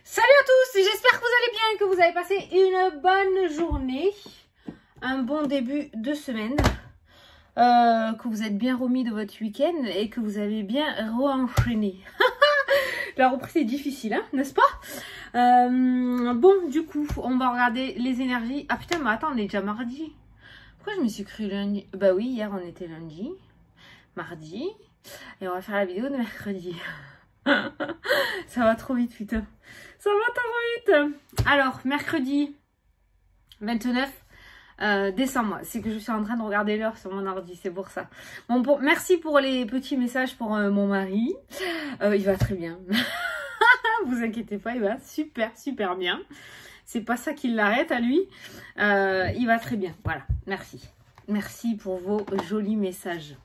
Salut à tous, j'espère que vous allez bien, que vous avez passé une bonne journée, un bon début de semaine, que vous êtes bien remis de votre week-end et que vous avez bien re-enchaîné. La reprise est difficile, hein, n'est-ce pas? Bon, du coup, on va regarder les énergies. Ah putain, mais attends, on est déjà mardi. Pourquoi je me suis cru lundi? Bah oui, hier on était lundi, mardi, et on va faire la vidéo de mercredi. Ça va trop vite, putain. Ça va trop vite. Alors, mercredi 29 décembre. C'est que je suis en train de regarder l'heure sur mon ordi, c'est pour ça. Bon, merci pour les petits messages pour mon mari. Il va très bien. Vous inquiétez pas, il va super bien. C'est pas ça qui l'arrête à lui. Il va très bien. Voilà, merci. Merci pour vos jolis messages.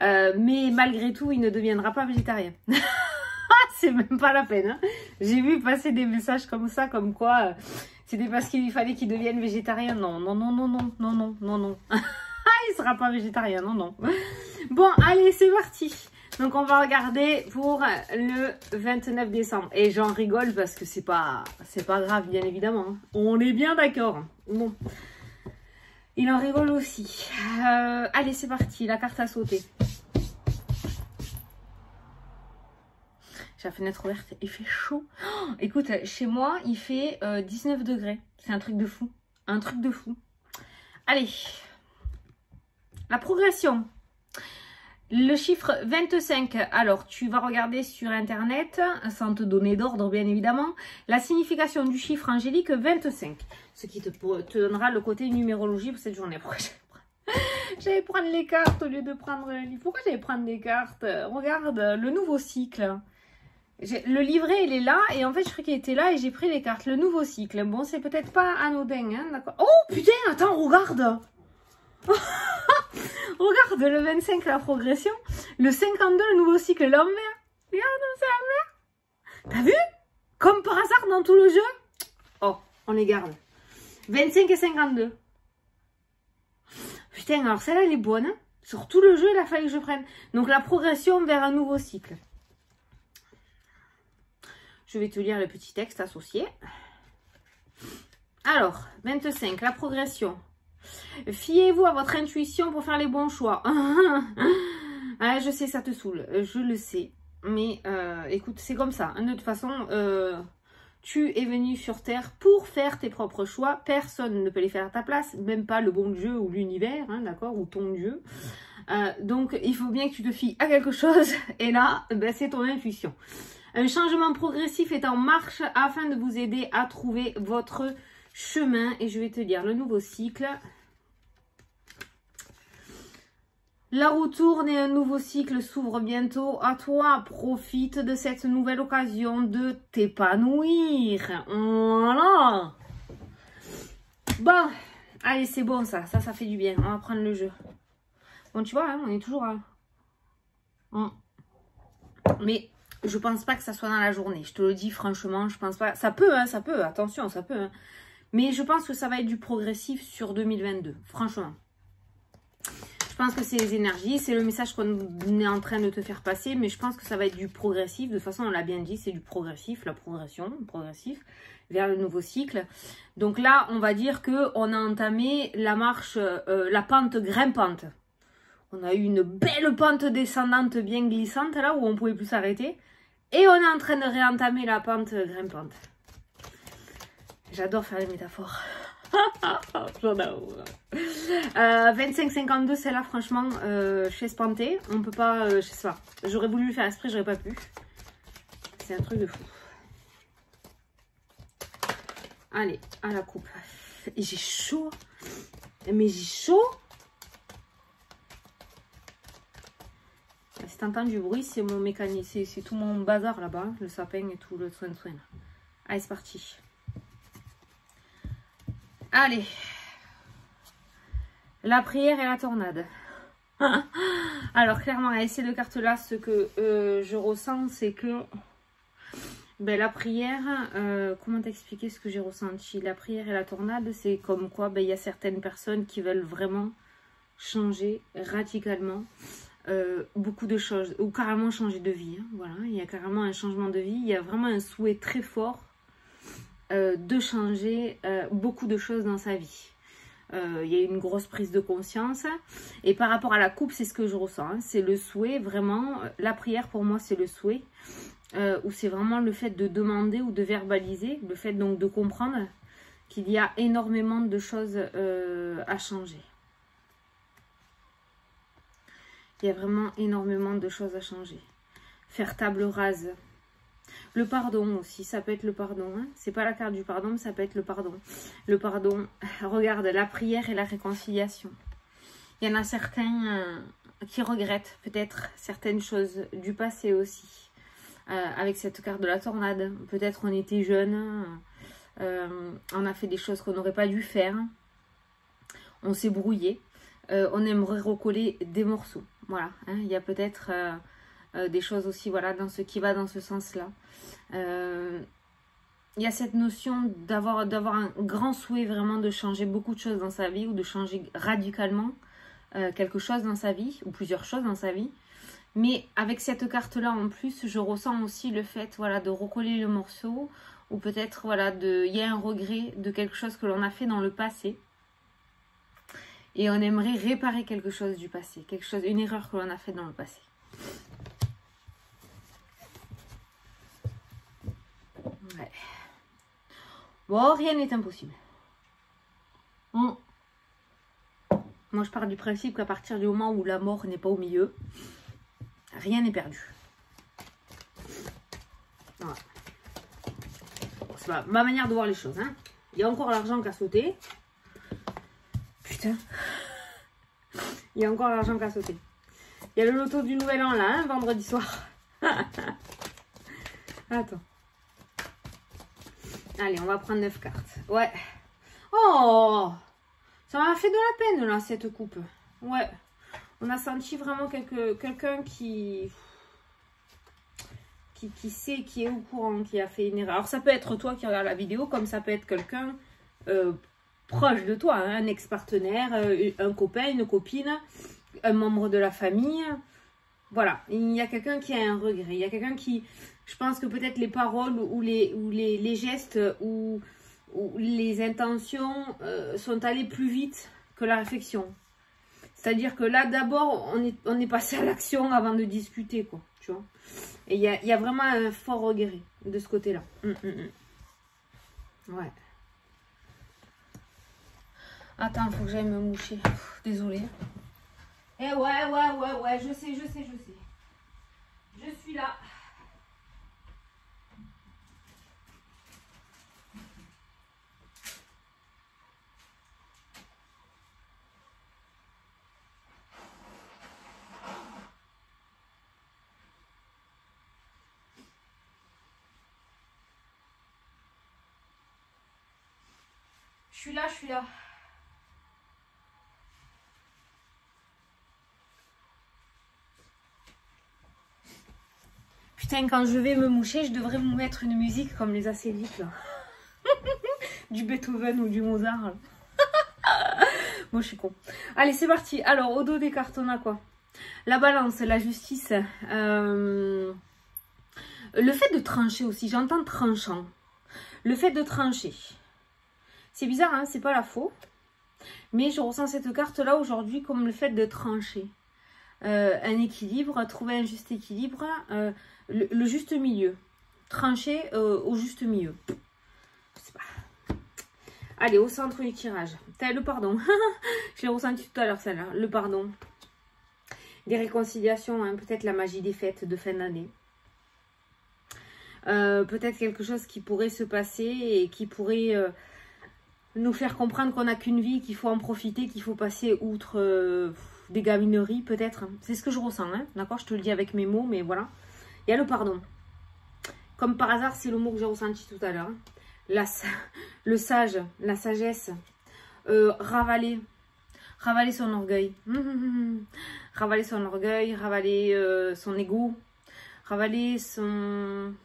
Mais malgré tout, il ne deviendra pas végétarien. C'est même pas la peine. Hein. J'ai vu passer des messages comme ça, comme quoi c'était parce qu'il fallait qu'il devienne végétarien. Non. Il sera pas végétarien, non. Bon, allez, c'est parti. Donc, on va regarder pour le 29 décembre. Et j'en rigole parce que c'est pas grave, bien évidemment. Hein. On est bien d'accord. Bon. Il en rigole aussi. Allez, c'est parti. La carte à sauter. J'ai la fenêtre ouverte, il fait chaud. Oh, écoute, chez moi, il fait 19 degrés. C'est un truc de fou. Un truc de fou. Allez. La progression. Le chiffre 25. Alors, tu vas regarder sur Internet, sans te donner d'ordre, bien évidemment, la signification du chiffre angélique 25. Ce qui te donnera le côté numérologie pour cette journée. Pourquoi j'allais prendre les cartes au lieu de prendre le livre? Pourquoi j'allais prendre des cartes? Regarde, le nouveau cycle. Le livret, il est là, et en fait, je crois qu'il était là, et j'ai pris les cartes. Le nouveau cycle. Bon, c'est peut-être pas anodin, hein, d'accord. Oh, putain, attends, regarde. Regarde, le 25, la progression. Le 52, le nouveau cycle, l'envers. Regarde, c'est l'envers. T'as vu? Comme par hasard dans tout le jeu. Oh, on les garde. 25 et 52. Putain, alors celle-là, elle est bonne. Hein. Sur tout le jeu, il a fallu que je prenne. Donc, la progression vers un nouveau cycle. Je vais te lire le petit texte associé. Alors, 25, la progression. Fiez-vous à votre intuition pour faire les bons choix. Ah, je sais, ça te saoule. Je le sais. Mais écoute, c'est comme ça. De toute façon, tu es venu sur Terre pour faire tes propres choix. Personne ne peut les faire à ta place. Même pas le bon Dieu ou l'univers, hein, d'accord, ou ton Dieu. Donc, il faut bien que tu te fies à quelque chose. Et là, ben, c'est ton intuition. Un changement progressif est en marche afin de vous aider à trouver votre chemin. Et je vais te dire le nouveau cycle. La roue tourne et un nouveau cycle s'ouvre bientôt à toi. Profite de cette nouvelle occasion de t'épanouir. Voilà. Bon, allez, c'est bon ça. Ça fait du bien. On va prendre le jeu. Bon, tu vois, hein, on est toujours là. Mais je pense pas que ça soit dans la journée. Je te le dis franchement, je pense pas. Ça peut, hein, ça peut. Attention, ça peut. Hein. Mais je pense que ça va être du progressif sur 2022. Franchement. Je pense que c'est les énergies. C'est le message qu'on est en train de te faire passer. Mais je pense que ça va être du progressif. De toute façon, on l'a bien dit, c'est du progressif. La progression, progressif, vers le nouveau cycle. Donc là, on va dire qu'on a entamé la marche, la pente grimpante. On a eu une belle pente descendante bien glissante là où on ne pouvait plus s'arrêter. Et on est en train de réentamer la pente grimpante. J'adore faire les métaphores. J'adore. 25-52, celle-là, franchement, chez Spanté, on peut pas, je sais pas. J'aurais voulu le faire exprès, j'aurais pas pu. C'est un truc de fou. Allez, à la coupe. Et j'ai chaud. Mais j'ai chaud. Si t'entends du bruit, c'est mon mécanisme, c'est tout mon bazar là-bas, le sapin et tout le soin. Allez, c'est parti. Allez. La prière et la tornade. Alors, clairement, à ces deux cartes-là, ce que je ressens, c'est que ben, la prière, comment t'expliquer ce que j'ai ressenti? La prière et la tornade, c'est comme quoi ben, y a certaines personnes qui veulent vraiment changer radicalement. beaucoup de choses, ou carrément changer de vie. Hein, voilà, il y a carrément un changement de vie. Il y a vraiment un souhait très fort de changer beaucoup de choses dans sa vie. Il y a une grosse prise de conscience. Et par rapport à la coupe, c'est ce que je ressens. Hein, c'est le souhait, vraiment. La prière, pour moi, c'est le souhait. Où c'est vraiment le fait de demander ou de verbaliser. Le fait donc de comprendre qu'il y a énormément de choses à changer. Il y a vraiment énormément de choses à changer. Faire table rase. Le pardon aussi, ça peut être le pardon. Hein. C'est pas la carte du pardon, mais ça peut être le pardon. Le pardon, regarde, la prière et la réconciliation. Il y en a certains qui regrettent peut-être certaines choses du passé aussi. Avec cette carte de la tornade. Peut-être on était jeunes, on a fait des choses qu'on n'aurait pas dû faire. On s'est brouillé. On aimerait recoller des morceaux. Voilà, hein. Il y a peut-être... des choses aussi, voilà, dans ce qui va dans ce sens-là. Il y a cette notion d'avoir un grand souhait vraiment de changer beaucoup de choses dans sa vie ou de changer radicalement quelque chose dans sa vie ou plusieurs choses dans sa vie. Mais avec cette carte-là en plus, je ressens aussi le fait, voilà, de recoller le morceau ou peut-être, voilà, il y a un regret de quelque chose que l'on a fait dans le passé. Et on aimerait réparer quelque chose du passé, une erreur que l'on a faite dans le passé. Ouais. Bon, rien n'est impossible. Moi, je pars du principe qu'à partir du moment où la mort n'est pas au milieu, rien n'est perdu. Voilà. C'est ma manière de voir les choses. Hein. Il y a encore l'argent qu'à sauter. Putain. Il y a encore l'argent qu'à sauter. Il y a le loto du nouvel an là, hein, vendredi soir. Attends. Allez, on va prendre 9 cartes. Ouais. Oh, ça m'a fait de la peine, là, cette coupe. Ouais. On a senti vraiment quelqu'un qui sait, qui est au courant, qui a fait une erreur. Alors, ça peut être toi qui regarde la vidéo, comme ça peut être quelqu'un proche de toi, hein, un ex-partenaire, un copain, une copine, un membre de la famille. Voilà, il y a quelqu'un qui a un regret. Il y a quelqu'un qui... Je pense que peut-être les paroles ou les gestes ou les intentions sont allées plus vite que la réflexion. C'est-à-dire que là, d'abord, on est passé à l'action avant de discuter, quoi. Tu vois. Et il y a vraiment un fort regret de ce côté-là. Ouais. Attends, il faut que j'aille me moucher. Désolée. Eh ouais, je sais. Je suis là. Je suis là. Putain, quand je vais me moucher, je devrais me mettre une musique comme les acédiques, là. Du Beethoven ou du Mozart. Moi, je suis con. Allez, c'est parti. Alors, au dos des cartes, on a quoi? La balance, la justice. Le fait de trancher aussi. J'entends tranchant. Le fait de trancher. C'est bizarre, hein, c'est pas la faux. Mais je ressens cette carte-là aujourd'hui comme le fait de trancher. Un équilibre, trouver un juste équilibre, le juste milieu. Trancher au juste milieu. Je sais pas. Allez, au centre du tirage. Le pardon. Je l'ai ressenti tout à l'heure, celle-là. Le pardon. Des réconciliations, hein, peut-être la magie des fêtes de fin d'année. Peut-être quelque chose qui pourrait se passer et qui pourrait nous faire comprendre qu'on n'a qu'une vie, qu'il faut en profiter, qu'il faut passer outre des gamineries peut-être. C'est ce que je ressens, hein, d'accord? Je te le dis avec mes mots, mais voilà. Il y a le pardon. Comme par hasard, c'est le mot que j'ai ressenti tout à l'heure. Hein. Le sage, la sagesse, ravaler son orgueil. Ravaler son orgueil, ravaler son ego, ravaler son...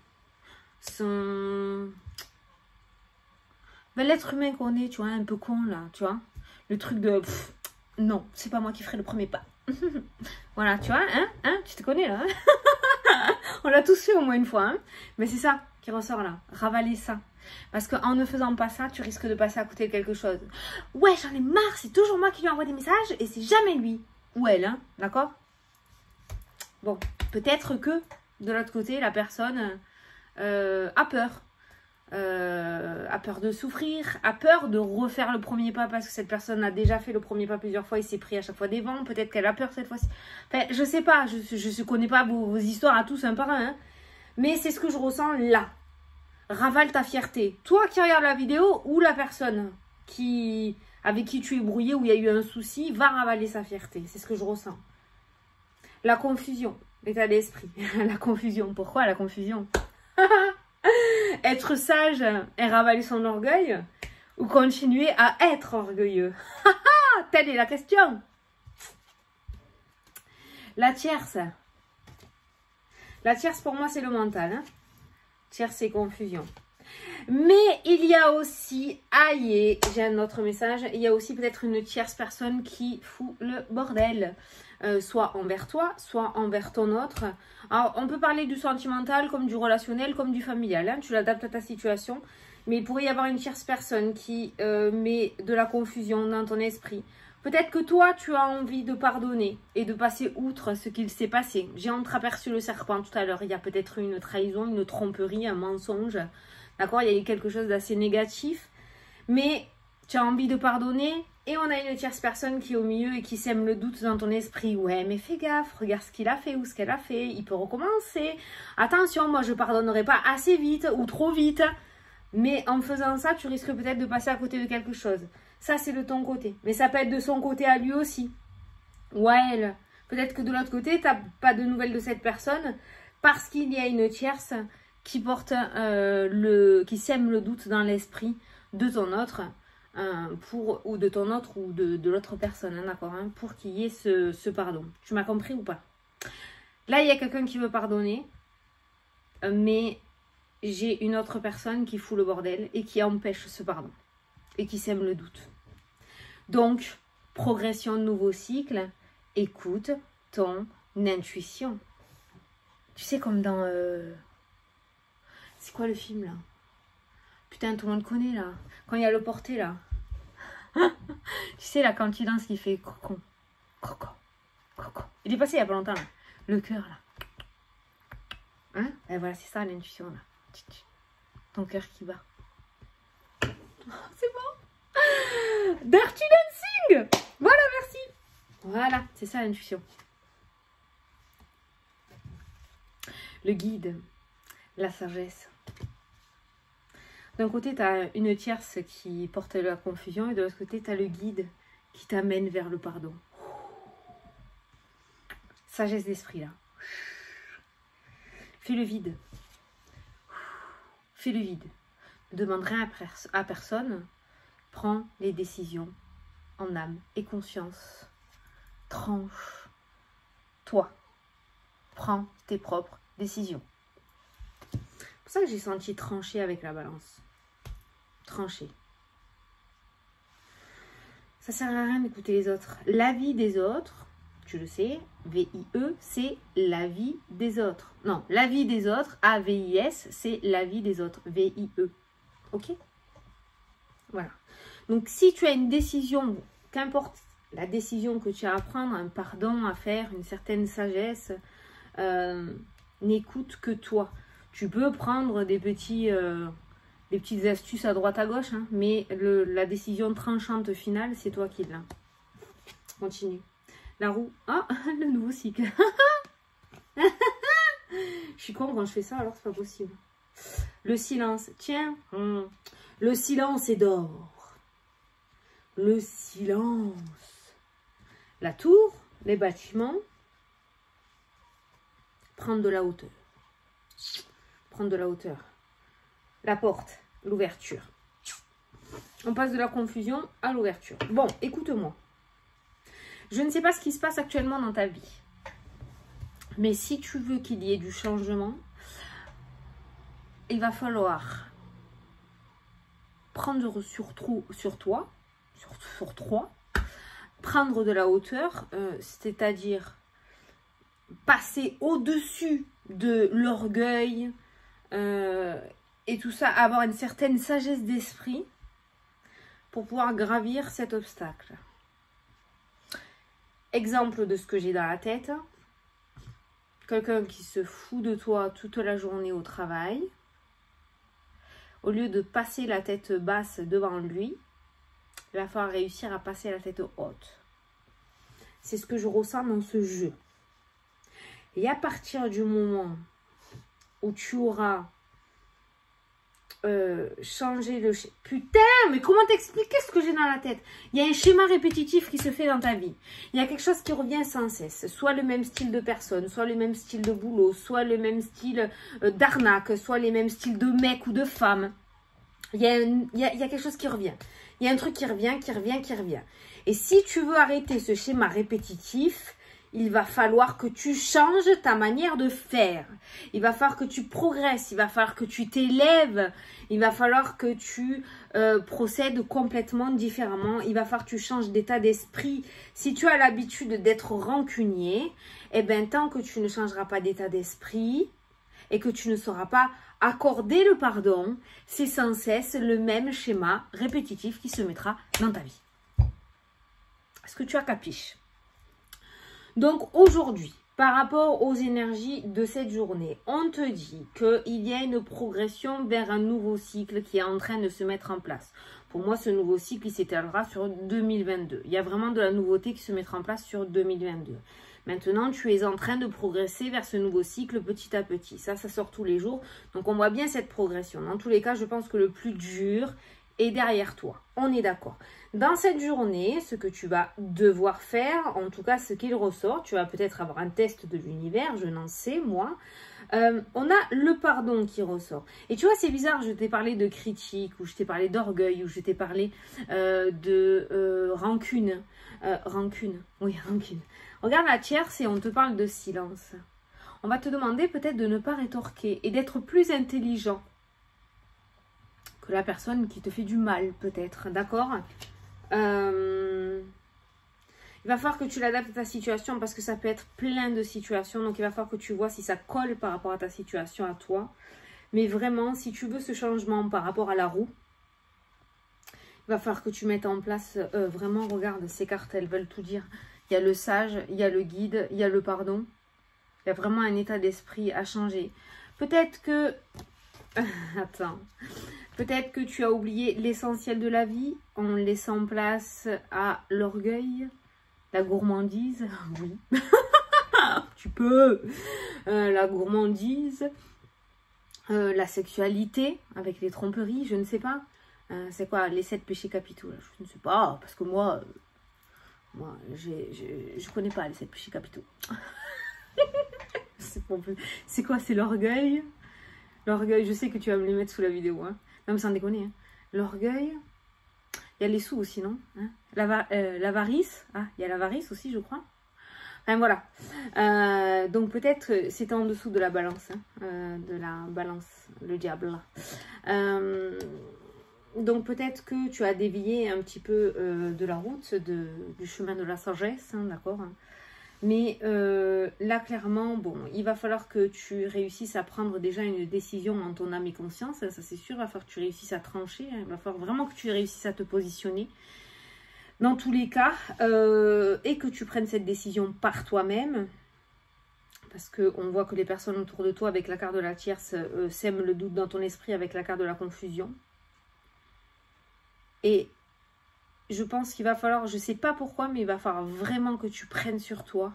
Ben, l'être humain qu'on est, tu vois, un peu con là, tu vois. Le truc de, non, c'est pas moi qui ferai le premier pas. Voilà, tu vois, tu te connais là. On l'a tous fait au moins une fois. Mais c'est ça qui ressort là. Ravaler ça. Parce qu'en ne faisant pas ça, tu risques de passer à côté de quelque chose. Ouais, j'en ai marre, c'est toujours moi qui lui envoie des messages et c'est jamais lui. Ou elle, d'accord? Bon, peut-être que de l'autre côté, la personne a peur. A peur de souffrir, a peur de refaire le premier pas parce que cette personne a déjà fait le premier pas plusieurs fois et s'est pris à chaque fois des vents. Peut-être qu'elle a peur cette fois-ci. Enfin, je sais pas, je ne connais pas vos histoires à tous un par un. Mais c'est ce que je ressens là. Ravale ta fierté. Toi qui regardes la vidéo ou la personne avec qui tu es brouillé ou il y a eu un souci, va ravaler sa fierté. C'est ce que je ressens. La confusion, l'état d'esprit. La confusion. Pourquoi la confusion? Être sage et ravaler son orgueil ou continuer à être orgueilleux? Telle est la question. La tierce. La tierce pour moi c'est le mental. Tierce c'est confusion. Mais il y a aussi, aïe, j'ai un autre message, il y a aussi peut-être une tierce personne qui fout le bordel. Soit envers toi, soit envers ton autre. Alors, on peut parler du sentimental, comme du relationnel, comme du familial. Tu l'adaptes à ta situation. Mais il pourrait y avoir une tierce personne qui met de la confusion dans ton esprit. Peut-être que toi, tu as envie de pardonner et de passer outre ce qu'il s'est passé. J'ai entreaperçu le serpent tout à l'heure. Il y a peut-être une trahison, une tromperie, un mensonge. D'accord? Il y a eu quelque chose d'assez négatif. Mais tu as envie de pardonner. Et on a une tierce personne qui est au milieu et qui sème le doute dans ton esprit. Ouais, mais fais gaffe, regarde ce qu'il a fait ou ce qu'elle a fait. Il peut recommencer. Attention, moi je pardonnerai pas assez vite ou trop vite. Mais en faisant ça, tu risques peut-être de passer à côté de quelque chose. Ça, c'est de ton côté. Mais ça peut être de son côté à lui aussi. Ou à elle. Peut-être que de l'autre côté, tu n'as pas de nouvelles de cette personne parce qu'il y a une tierce qui porte qui sème le doute dans l'esprit de ton autre. Ou de ton autre ou de l'autre personne, d'accord, pour qu'il y ait ce pardon. Tu m'as compris ou pas? Là, il y a quelqu'un qui veut pardonner, mais j'ai une autre personne qui fout le bordel et qui empêche ce pardon et qui sème le doute. Donc, progression de nouveau cycle, écoute ton intuition. Tu sais, comme dans... C'est quoi le film, là? Putain, tout le monde connaît, là. Quand il y a le porté, là. Tu sais, là, quand il danse, il fait cocon, cocon, cocon. Il est passé il n'y a pas longtemps, là. Le cœur, là. Et voilà, c'est ça, l'intuition, là. Ton cœur qui bat. C'est bon. Dirty Dancing. Voilà, merci. Voilà, c'est ça, l'intuition. Le guide. La sagesse. D'un côté, tu as une tierce qui porte la confusion et de l'autre côté, tu as le guide qui t'amène vers le pardon. Sagesse d'esprit, là. Fais le vide. Fais le vide. Ne demande rien à personne. Prends les décisions en âme et conscience. Tranche. Toi. Prends tes propres décisions. C'est pour ça que j'ai senti trancher avec la balance. Trancher. Ça sert à rien d'écouter les autres. La vie des autres, tu le sais, V-I-E, c'est la vie des autres. Non, la vie des autres, A-V-I-S, c'est la vie des autres, V-I-E. Ok? Voilà. Donc, si tu as une décision, qu'importe la décision que tu as à prendre, un pardon à faire, une certaine sagesse, n'écoute que toi. Tu peux prendre des petites astuces à droite à gauche, mais la décision tranchante finale, c'est toi qui l'as. Continue. La roue. Ah, le nouveau cycle. Je suis con quand je fais ça, alors c'est pas possible. Le silence. Tiens. Le silence est d'or. Le silence. La tour, les bâtiments. Prendre de la hauteur. Prendre de la hauteur. La porte, l'ouverture. On passe de la confusion à l'ouverture. Bon, écoute-moi. Je ne sais pas ce qui se passe actuellement dans ta vie. Mais si tu veux qu'il y ait du changement, il va falloir prendre sur toi, prendre de la hauteur, c'est-à-dire passer au-dessus de l'orgueil et tout ça, avoir une certaine sagesse d'esprit pour pouvoir gravir cet obstacle. Exemple de ce que j'ai dans la tête, quelqu'un qui se fout de toi toute la journée au travail, au lieu de passer la tête basse devant lui, il va falloir réussir à passer la tête haute. C'est ce que je ressens dans ce jeu. Et à partir du moment où tu auras changé le... Putain, mais comment t'expliquer ce que j'ai dans la tête? Il y a un schéma répétitif qui se fait dans ta vie. Il y a quelque chose qui revient sans cesse. Soit le même style de personne, soit le même style de boulot, soit le même style d'arnaque, soit les mêmes styles de mec ou de femme. Il y a quelque chose qui revient. Il y a un truc qui revient, qui revient, qui revient. Et si tu veux arrêter ce schéma répétitif, il va falloir que tu changes ta manière de faire. Il va falloir que tu progresses. Il va falloir que tu t'élèves. Il va falloir que tu procèdes complètement différemment. Il va falloir que tu changes d'état d'esprit. Si tu as l'habitude d'être rancunier, eh bien, tant que tu ne changeras pas d'état d'esprit et que tu ne sauras pas accorder le pardon, c'est sans cesse le même schéma répétitif qui se mettra dans ta vie. Est-ce que tu as capiche? Donc aujourd'hui, par rapport aux énergies de cette journée, on te dit qu'il y a une progression vers un nouveau cycle qui est en train de se mettre en place. Pour moi, ce nouveau cycle, il s'étalera sur 2022. Il y a vraiment de la nouveauté qui se mettra en place sur 2022. Maintenant, tu es en train de progresser vers ce nouveau cycle petit à petit. Ça sort tous les jours. Donc, on voit bien cette progression. Dans tous les cas, je pense que le plus dur est derrière toi. On est d'accord. Dans cette journée, ce que tu vas devoir faire, en tout cas ce qu'il ressort, tu vas peut-être avoir un test de l'univers, je n'en sais moi. On a le pardon qui ressort. Et tu vois, c'est bizarre, je t'ai parlé de critique, ou je t'ai parlé d'orgueil, ou je t'ai parlé de rancune. Rancune. Regarde la tierce et on te parle de silence. On va te demander peut-être de ne pas rétorquer et d'être plus intelligent que la personne qui te fait du mal, peut-être, d'accord? Il va falloir que tu l'adaptes à ta situation parce que ça peut être plein de situations. Donc, il va falloir que tu vois si ça colle par rapport à ta situation, à toi. Mais vraiment, si tu veux ce changement par rapport à la roue, il va falloir que tu mettes en place, vraiment, regarde, ces cartes, elles veulent tout dire. Il y a le sage, il y a le guide, il y a le pardon. Il y a vraiment un état d'esprit à changer. Peut-être que... Attends. Peut-être que tu as oublié l'essentiel de la vie en laissant place à l'orgueil, la gourmandise. Oui. Tu peux. La gourmandise, la sexualité avec les tromperies, je ne sais pas. C'est quoi les 7 péchés capitaux là? Je ne sais pas, parce que moi je connais pas les 7 péchés capitaux. C'est quoi? C'est l'orgueil. L'orgueil, je sais que tu vas me les mettre sous la vidéo. Hein. Non, mais sans déconner. Hein. L'orgueil. Il y a les sous aussi, non? Hein? L'avarice. Ah, il y a l'avarice aussi, je crois. Enfin, voilà. Donc, peut-être c'est en dessous de la balance. Hein, de la balance, le diable. Donc, peut-être que tu as dévié un petit peu de la route, du chemin de la sagesse. Hein, d'accord? Mais là, clairement, bon, il va falloir que tu réussisses à prendre déjà une décision en ton âme et conscience. Ça, c'est sûr. Il va falloir que tu réussisses à trancher. Hein. Il va falloir vraiment que tu réussisses à te positionner. Dans tous les cas, et que tu prennes cette décision par toi-même. Parce qu'on voit que les personnes autour de toi, avec la carte de la tierce, sèment le doute dans ton esprit avec la carte de la confusion. Et... je pense qu'il va falloir, je ne sais pas pourquoi, mais il va falloir vraiment que tu prennes sur toi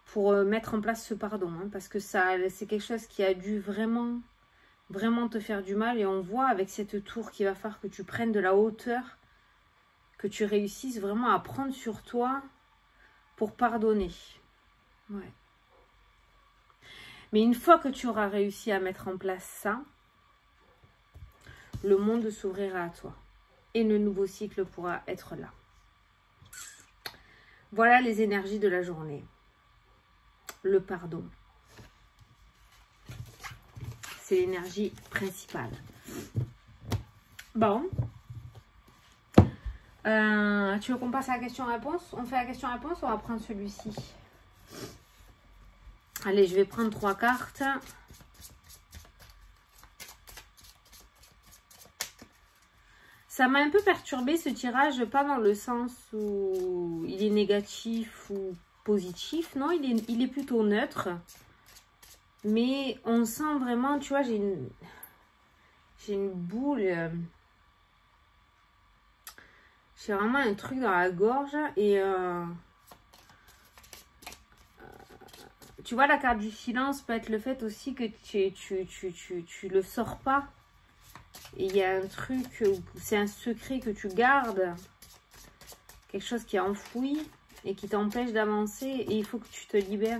pour mettre en place ce pardon. Hein, parce que c'est quelque chose qui a dû vraiment te faire du mal. Et on voit avec cette tour qu'il va falloir que tu prennes de la hauteur, que tu réussisses vraiment à prendre sur toi pour pardonner. Ouais. Mais une fois que tu auras réussi à mettre en place ça, le monde s'ouvrira à toi. Et le nouveau cycle pourra être là. Voilà les énergies de la journée. Le pardon. C'est l'énergie principale. Bon. Tu veux qu'on passe à la question-réponse? On fait la question-réponse ou on va prendre celui-ci? Allez, je vais prendre 3 cartes. Ça m'a un peu perturbé ce tirage, pas dans le sens où il est négatif ou positif. Non, il est plutôt neutre. Mais on sent vraiment, tu vois, j'ai une boule. J'ai vraiment un truc dans la gorge. Et tu vois, la carte du silence peut être le fait aussi que tu le sors pas. Et il y a un truc où c'est un secret que tu gardes. Quelque chose qui est enfoui et qui t'empêche d'avancer. Et il faut que tu te libères.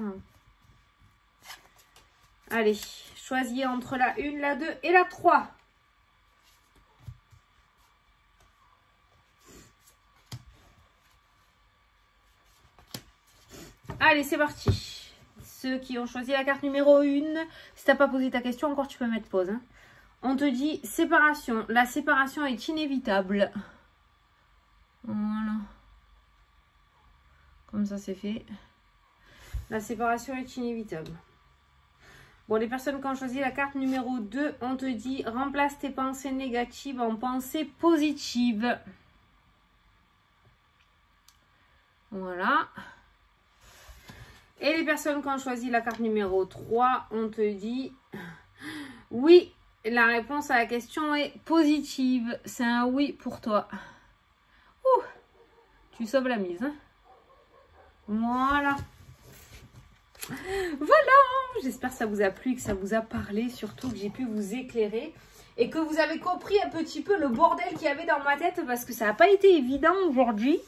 Allez, choisis entre la 1, la 2 et la 3. Allez, c'est parti. Ceux qui ont choisi la carte numéro 1, si tu n'as pas posé ta question, encore tu peux mettre pause. Hein. On te dit séparation. La séparation est inévitable. Voilà. Comme ça, c'est fait. La séparation est inévitable. Bon, les personnes qui ont choisi la carte numéro 2, on te dit remplace tes pensées négatives en pensées positives. Voilà. Et les personnes qui ont choisi la carte numéro 3, on te dit oui, la réponse à la question est positive. C'est un oui pour toi. Ouh, tu sauves la mise. Hein. Voilà. Voilà, j'espère que ça vous a plu, que ça vous a parlé, surtout que j'ai pu vous éclairer et que vous avez compris un petit peu le bordel qu'il y avait dans ma tête parce que ça n'a pas été évident aujourd'hui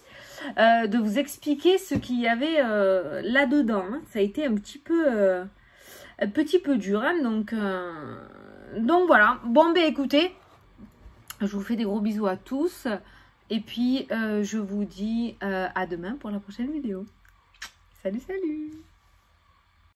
de vous expliquer ce qu'il y avait là-dedans. Hein. Ça a été un petit peu dur, hein, donc voilà. Bon, ben écoutez, je vous fais des gros bisous à tous et puis je vous dis à demain pour la prochaine vidéo. Salut, salut!